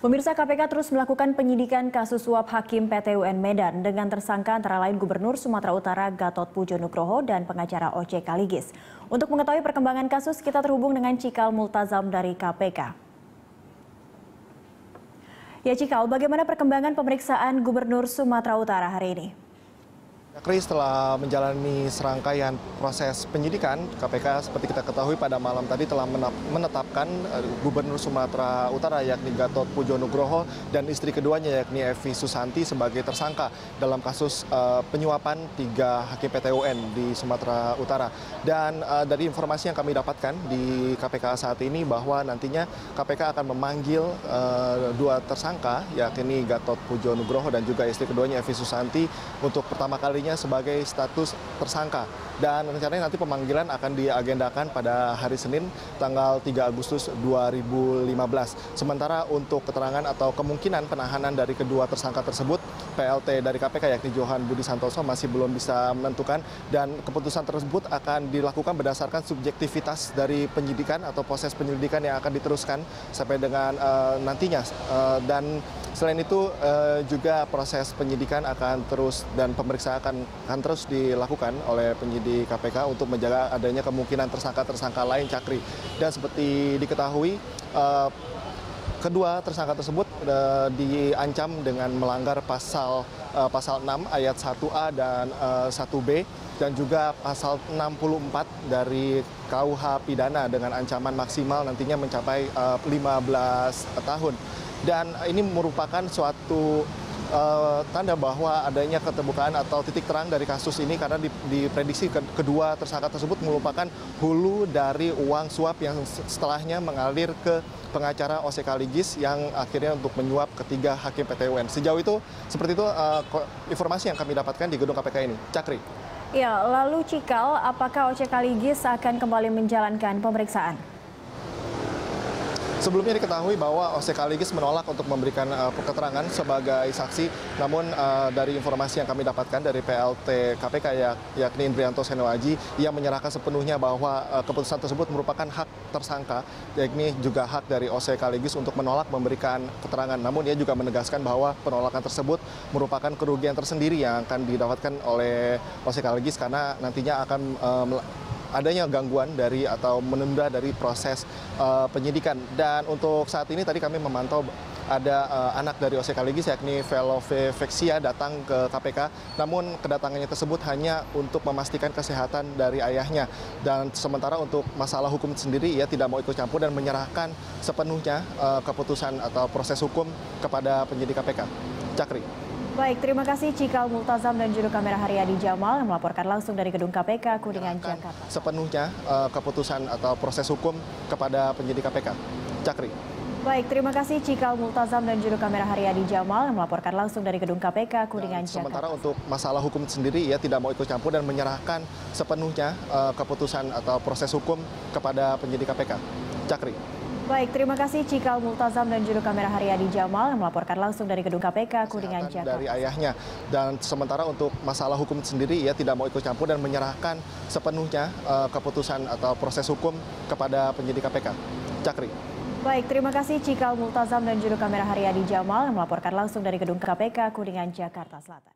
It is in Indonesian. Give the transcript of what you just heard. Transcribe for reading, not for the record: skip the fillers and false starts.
Pemirsa, KPK terus melakukan penyidikan kasus suap Hakim PT UN Medan dengan tersangka antara lain Gubernur Sumatera Utara Gatot Pujo Nugroho dan pengacara OC Kaligis. Untuk mengetahui perkembangan kasus, kita terhubung dengan Cikal Multazam dari KPK. Ya Cikal, bagaimana perkembangan pemeriksaan Gubernur Sumatera Utara hari ini? Setelah menjalani serangkaian proses penyidikan, KPK seperti kita ketahui pada malam tadi telah menetapkan Gubernur Sumatera Utara yakni Gatot Pujo Nugroho dan istri keduanya yakni Evi Susanti sebagai tersangka dalam kasus penyuapan 3 hakim PT UN di Sumatera Utara. Dan dari informasi yang kami dapatkan di KPK saat ini bahwa nantinya KPK akan memanggil 2 tersangka yakni Gatot Pujo Nugroho dan juga istri keduanya Evi Susanti untuk pertama kalinya sebagai status tersangka. Dan rencananya nanti pemanggilan akan diagendakan pada hari Senin tanggal 3 Agustus 2015. Sementara untuk keterangan atau kemungkinan penahanan dari kedua tersangka tersebut, PLT dari KPK yakni Johan Budi Santoso masih belum bisa menentukan, dan keputusan tersebut akan dilakukan berdasarkan subjektivitas dari penyidikan atau proses penyelidikan yang akan diteruskan sampai dengan nantinya. Dan selain itu juga proses penyidikan akan terus dan pemeriksaan akan terus dilakukan oleh penyidik KPK untuk menjaga adanya kemungkinan tersangka-tersangka lain, Cakri. Dan seperti diketahui, kedua tersangka tersebut diancam dengan melanggar pasal 6 ayat 1A dan 1B dan juga pasal 64 dari KUH pidana dengan ancaman maksimal nantinya mencapai 15 tahun. Dan ini merupakan suatu tanda bahwa adanya keterbukaan atau titik terang dari kasus ini, karena diprediksi kedua tersangka tersebut merupakan hulu dari uang suap yang setelahnya mengalir ke pengacara OC Kaligis yang akhirnya untuk menyuap ketiga hakim PT UN. Sejauh itu, seperti itu informasi yang kami dapatkan di gedung KPK ini. Cakri. Ya, lalu Cikal, apakah OC Kaligis akan kembali menjalankan pemeriksaan? Sebelumnya diketahui bahwa OC Kaligis menolak untuk memberikan keterangan sebagai saksi, namun dari informasi yang kami dapatkan dari PLT KPK yakni Indrianto Senoaji, ia menyerahkan sepenuhnya bahwa keputusan tersebut merupakan hak tersangka, yakni juga hak dari OC Kaligis untuk menolak memberikan keterangan. Namun ia juga menegaskan bahwa penolakan tersebut merupakan kerugian tersendiri yang akan didapatkan oleh OC Kaligis karena nantinya akan adanya gangguan dari atau menunda dari proses penyidikan. Dan untuk saat ini tadi kami memantau ada anak dari OC Kaligis yakni Velove Vexia datang ke KPK, namun kedatangannya tersebut hanya untuk memastikan kesehatan dari ayahnya. Dan sementara untuk masalah hukum sendiri ia tidak mau ikut campur dan menyerahkan sepenuhnya keputusan atau proses hukum kepada penyidik KPK. Cakri. Baik, terima kasih Cikal Multazam dan juru kamera Haryadi Jamal yang melaporkan langsung dari gedung KPK Kuningan, Jakarta. Sepenuhnya keputusan atau proses hukum kepada penyidik KPK. Cakri. Baik, terima kasih Cikal Multazam dan juru kamera Haryadi Jamal yang melaporkan langsung dari gedung KPK Kuningan, Jakarta. Sementara untuk masalah hukum sendiri ia tidak mau ikut campur dan menyerahkan sepenuhnya keputusan atau proses hukum kepada penyidik KPK. Cakri. Baik, terima kasih Cikal Multazam dan juru kamera Haryadi Jamal yang melaporkan langsung dari gedung KPK Kuningan, Jakarta. Dari ayahnya. Dan sementara untuk masalah hukum sendiri ia tidak mau ikut campur dan menyerahkan sepenuhnya keputusan atau proses hukum kepada penyidik KPK. Cakri. Baik, terima kasih Cikal Multazam dan juru kamera Haryadi Jamal yang melaporkan langsung dari gedung KPK Kuningan, Jakarta Selatan.